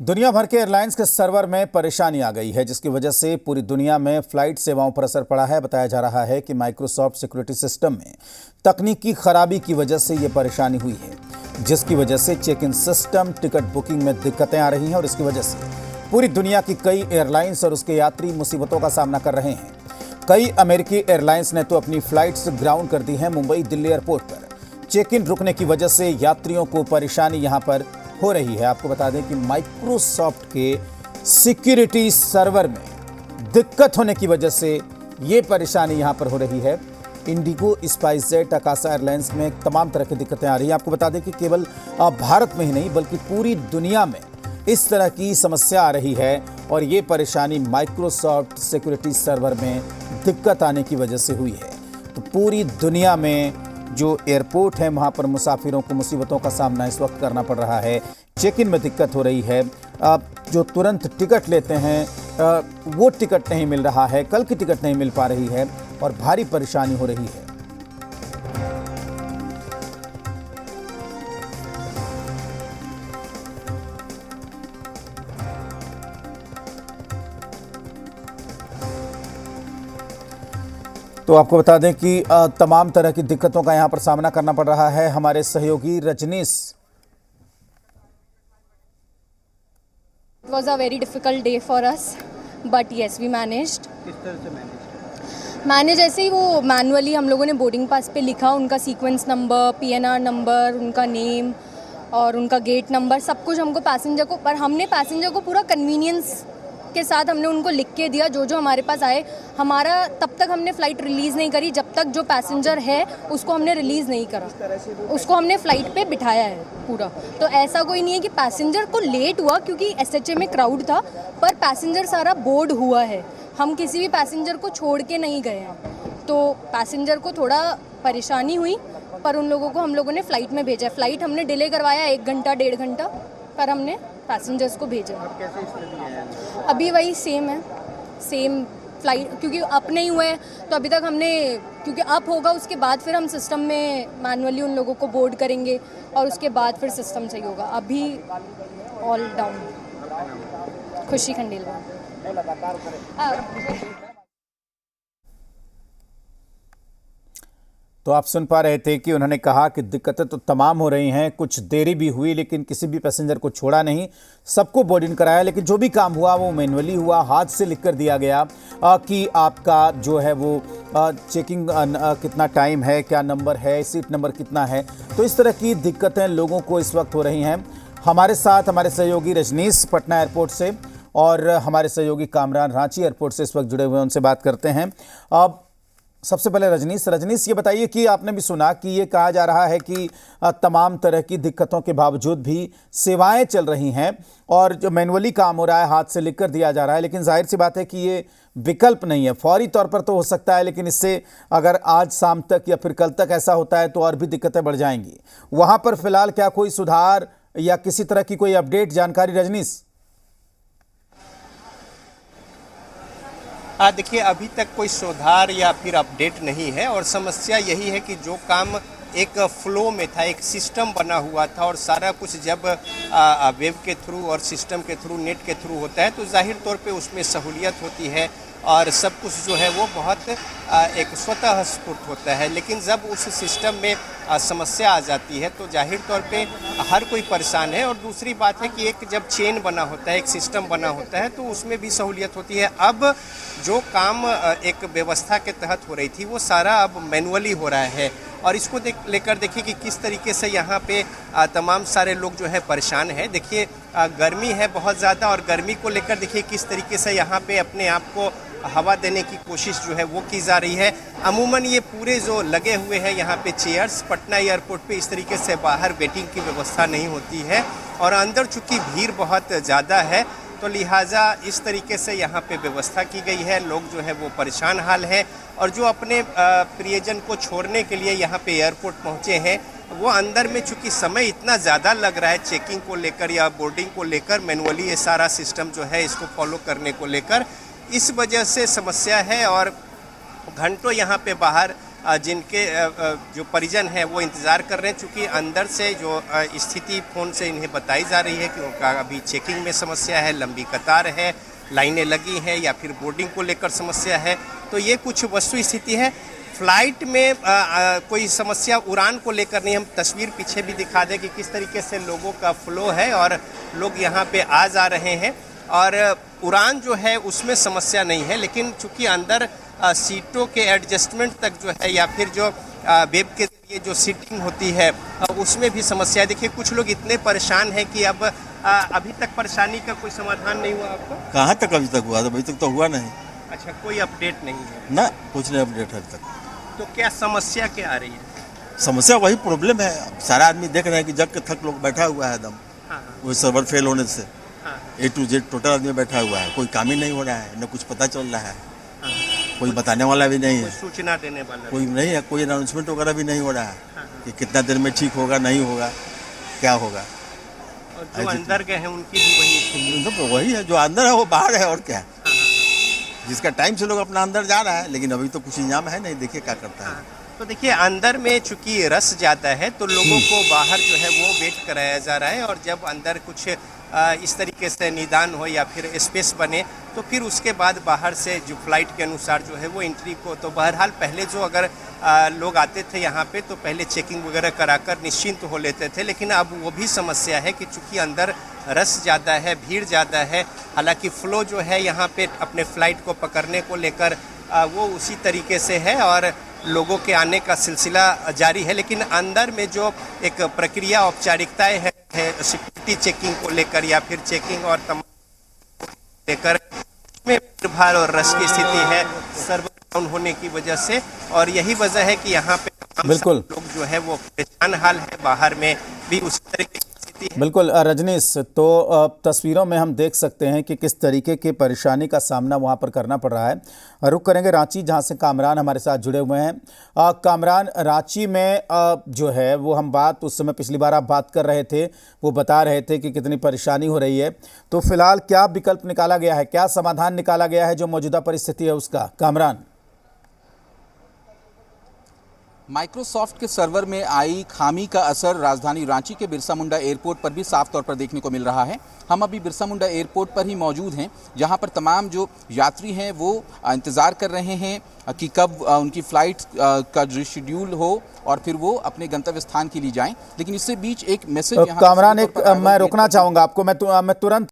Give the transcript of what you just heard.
दुनिया भर के एयरलाइंस के सर्वर में परेशानी आ गई है, जिसकी वजह से पूरी दुनिया में फ्लाइट सेवाओं पर असर पड़ा है। बताया जा रहा है कि माइक्रोसॉफ्ट सिक्योरिटी सिस्टम में तकनीकी खराबी की वजह से ये परेशानी हुई है, जिसकी वजह से check in system, ticket booking में दिक्कतें आ रही हैं और इसकी वजह से पूरी दुनिया की कई एयरलाइंस और उसके यात्री मुसीबतों का सामना कर रहे हैं। कई अमेरिकी एयरलाइंस ने तो अपनी फ्लाइट्स ग्राउंड कर दी हैं। मुंबई दिल्ली एयरपोर्ट पर चेक इन रुकने की वजह से यात्रियों को परेशानी यहां पर हो रही है। आपको बता दें कि माइक्रोसॉफ्ट के सिक्योरिटी सर्वर में दिक्कत होने की वजह से ये परेशानी यहां पर हो रही है। इंडिगो, स्पाइसजेट, अकाशा एयरलाइंस में तमाम तरह की दिक्कतें आ रही हैं। आपको बता दें कि केवल भारत में ही नहीं बल्कि पूरी दुनिया में इस तरह की समस्या आ रही है और ये परेशानी माइक्रोसॉफ्ट सिक्योरिटी सर्वर में दिक्कत आने की वजह से हुई है। तो पूरी दुनिया में जो एयरपोर्ट है वहाँ पर मुसाफिरों को मुसीबतों का सामना इस वक्त करना पड़ रहा है। चेक इन में दिक्कत हो रही है। जो तुरंत टिकट लेते हैं वो टिकट नहीं मिल रहा है, कल की टिकट नहीं मिल पा रही है और भारी परेशानी हो रही है। तो आपको बता दें कि तमाम तरह की दिक्कतों का यहां पर सामना करना पड़ रहा है। हमारे सहयोगी Rajneesh. It was a very difficult day for us, but yes, we managed. किस तरह से मैनेज ऐसे ही वो मैनुअली हम लोगों ने बोर्डिंग पास पे लिखा उनका सीक्वेंस नंबर, पीएनआर नंबर, उनका नेम और उनका गेट नंबर, सब कुछ हमको पैसेंजर को, पर हमने पैसेंजर को पूरा कन्वीनियंस के साथ हमने उनको लिख के दिया जो जो हमारे पास आए। हमारा तब तक हमने फ़्लाइट रिलीज़ नहीं करी जब तक जो पैसेंजर है उसको हमने रिलीज़ नहीं करा, उसको हमने फ़्लाइट पे बिठाया है पूरा। तो ऐसा कोई नहीं है कि पैसेंजर को लेट हुआ क्योंकि एसएचए में क्राउड था, पर पैसेंजर सारा बोर्ड हुआ है। हम किसी भी पैसेंजर को छोड़ के नहीं गए हैं। तो पैसेंजर को थोड़ा परेशानी हुई, पर उन लोगों को हम लोगों ने फ़्लाइट में भेजा। फ़्लाइट हमने डिले करवाया 1 घंटा 1.5 घंटा, पर हमने पैसेंजर्स को भेजा। कैसे स्थिति है? अभी वही सेम है, सेम फ्लाइट, क्योंकि अप नहीं हुए तो अभी तक हमने, क्योंकि अप होगा उसके बाद फिर हम सिस्टम में मैनुअली उन लोगों को बोर्ड करेंगे और उसके बाद फिर सिस्टम सही होगा। अभी ऑल डाउन। खुशी खंडेलवाल। तो आप सुन पा रहे थे कि उन्होंने कहा कि दिक्कतें तो तमाम हो रही हैं, कुछ देरी भी हुई लेकिन किसी भी पैसेंजर को छोड़ा नहीं, सबको बोर्डिंग कराया। लेकिन जो भी काम हुआ वो मैनुअली हुआ, हाथ से लिख कर दिया गया कि आपका जो है वो चेकिंग कितना टाइम है, क्या नंबर है, सीट नंबर कितना है। तो इस तरह की दिक्कतें लोगों को इस वक्त हो रही हैं। हमारे साथ हमारे सहयोगी रजनीश पटना एयरपोर्ट से और हमारे सहयोगी कामरान रांची एयरपोर्ट से इस वक्त जुड़े हुए, उनसे बात करते हैं। अब सबसे पहले रजनीश ये बताइए कि आपने भी सुना कि ये कहा जा रहा है कि तमाम तरह की दिक्कतों के बावजूद भी सेवाएं चल रही हैं और जो मैनुअली काम हो रहा है, हाथ से लिख कर दिया जा रहा है, लेकिन जाहिर सी बात है कि ये विकल्प नहीं है। फौरी तौर पर तो हो सकता है, लेकिन इससे अगर आज शाम तक या फिर कल तक ऐसा होता है तो और भी दिक्कतें बढ़ जाएंगी। वहाँ पर फिलहाल क्या कोई सुधार या किसी तरह की कोई अपडेट, जानकारी रजनीश? देखिए, अभी तक कोई सुधार या फिर अपडेट नहीं है और समस्या यही है कि जो काम एक फ्लो में था, एक सिस्टम बना हुआ था और सारा कुछ जब वेब के थ्रू और सिस्टम के थ्रू, नेट के थ्रू होता है तो जाहिर तौर पे उसमें सहूलियत होती है और सब कुछ जो है वो बहुत एक स्वतः स्फूर्त होता है। लेकिन जब उस सिस्टम में समस्या आ जाती है तो जाहिर तौर पे हर कोई परेशान है। और दूसरी बात है कि एक जब चेन बना होता है, एक सिस्टम बना होता है तो उसमें भी सहूलियत होती है। अब जो काम एक व्यवस्था के तहत हो रही थी वो सारा अब मैनुअली हो रहा है और इसको लेकर देखिए कि किस तरीके से यहाँ पे तमाम सारे लोग जो है परेशान हैं। देखिए, गर्मी है बहुत ज़्यादा और गर्मी को लेकर देखिए किस तरीके से यहाँ पे अपने आप को हवा देने की कोशिश जो है वो की जा रही है। अमूमन ये पूरे जो लगे हुए हैं यहाँ पे चेयर्स, पटना एयरपोर्ट पे इस तरीके से बाहर वेटिंग की व्यवस्था नहीं होती है और अंदर चूँकि भीड़ बहुत ज़्यादा है तो लिहाजा इस तरीके से यहाँ पे व्यवस्था की गई है। लोग जो है वो परेशान हाल है और जो अपने प्रियजन को छोड़ने के लिए यहाँ पे एयरपोर्ट पहुँचे हैं वो अंदर में चूँकि समय इतना ज़्यादा लग रहा है चेकिंग को लेकर या बोर्डिंग को लेकर, मैनुअली ये सारा सिस्टम जो है इसको फॉलो करने को लेकर, इस वजह से समस्या है और घंटों यहाँ पे बाहर जिनके जो परिजन हैं वो इंतज़ार कर रहे हैं, चूँकि अंदर से जो स्थिति फ़ोन से इन्हें बताई जा रही है कि उनका अभी चेकिंग में समस्या है, लंबी कतार है, लाइनें लगी हैं या फिर बोर्डिंग को लेकर समस्या है। तो ये कुछ वस्तु स्थिति है। फ्लाइट में कोई समस्या उड़ान को लेकर नहीं। हम तस्वीर पीछे भी दिखा दें कि किस तरीके से लोगों का फ्लो है और लोग यहाँ पे आ जा रहे हैं, और उड़ान जो है उसमें समस्या नहीं है, लेकिन चूंकि अंदर सीटों के एडजस्टमेंट तक जो है या फिर जो वेब के जरिए जो सीटिंग होती है उसमें भी समस्या है। देखिए कुछ लोग इतने परेशान हैं कि अब अभी तक परेशानी का कोई समाधान नहीं हुआ आपको? कहाँ तक अभी तक हुआ? अभी तक तो हुआ नहीं। अच्छा, कोई अपडेट नहीं है ना, कुछ नहीं अपडेट अभी तक। तो क्या समस्या क्या आ रही है? समस्या वही प्रॉब्लम है। सारा आदमी देख रहे हैं कि जग के थक लोग बैठा हुआ है एकदम। हाँ वही सर्वर फेल होने से हाँ A to Z टोटल आदमी बैठा हुआ है। कोई काम ही नहीं हो रहा है, न कुछ पता चल रहा है, हाँ, कोई बताने वाला भी नहीं कोई है, सूचना देने वाला कोई नहीं है, कोई अनाउंसमेंट वगैरह भी नहीं हो रहा है हाँ, कि कितना देर में ठीक होगा, नहीं होगा, क्या होगा। और जो अंदर गए हैं उनकी भी वही तो वही है, जो अंदर है वो बाहर है, और क्या है। हाँ, जिसका टाइम से लोग अपना अंदर जा रहा है, लेकिन अभी तो कुछ इंतजाम है नहीं, देखिए क्या करता है। तो देखिए अंदर में चूंकि रस ज़्यादा है तो लोगों को बाहर जो है वो वेट कराया जा रहा है, और जब अंदर कुछ इस तरीके से निदान हो या फिर स्पेस बने तो फिर उसके बाद बाहर से जो फ्लाइट के अनुसार जो है वो एंट्री को, तो बहरहाल पहले जो अगर लोग आते थे यहाँ पे तो पहले चेकिंग वगैरह कराकर निश्चिंत हो लेते थे, लेकिन अब वो भी समस्या है कि चूंकि अंदर रस ज़्यादा है, भीड़ ज़्यादा है। हालांकि फ्लो जो है यहाँ पे अपने फ्लाइट को पकड़ने को लेकर वो उसी तरीके से है और लोगों के आने का सिलसिला जारी है, लेकिन अंदर में जो एक प्रक्रिया औपचारिकताएं है सिक्योरिटी चेकिंग को लेकर या फिर चेकिंग और तमाम लेकर में भीड़ और रश की स्थिति है सर्वर डाउन होने की वजह से, और यही वजह है कि यहाँ पे बिल्कुल लोग जो है वो परेशान हाल है। बाहर में भी उसी तरीके की स्थिति है। बिल्कुल रजनीश, तो तस्वीरों में हम देख सकते हैं कि किस तरीके की परेशानी का सामना वहां पर करना पड़ रहा है। रुक करेंगे रांची, जहां से कामरान हमारे साथ जुड़े हुए हैं। कामरान, रांची में जो है वो हम बात उस समय पिछली बार आप बात कर रहे थे, वो बता रहे थे कि कितनी परेशानी हो रही है, तो फिलहाल क्या विकल्प निकाला गया है, क्या समाधान निकाला गया है जो मौजूदा परिस्थिति है उसका? कामरान, माइक्रोसॉफ्ट के सर्वर में आई खामी का असर राजधानी रांची के बिरसा मुंडा एयरपोर्ट पर भी साफ तौर पर देखने को मिल रहा है। हम अभी बिरसा मुंडा एयरपोर्ट पर ही मौजूद हैं, जहां पर तमाम जो यात्री हैं वो इंतज़ार कर रहे हैं कि कब उनकी फ़्लाइट का शेड्यूल हो और फिर वो अपने गंतव्य स्थान के लिए जाएं। लेकिन इससे बीच एक मैसेज कामरान, एक मैं रोकना चाहूँगा आपको, मैं तुरंत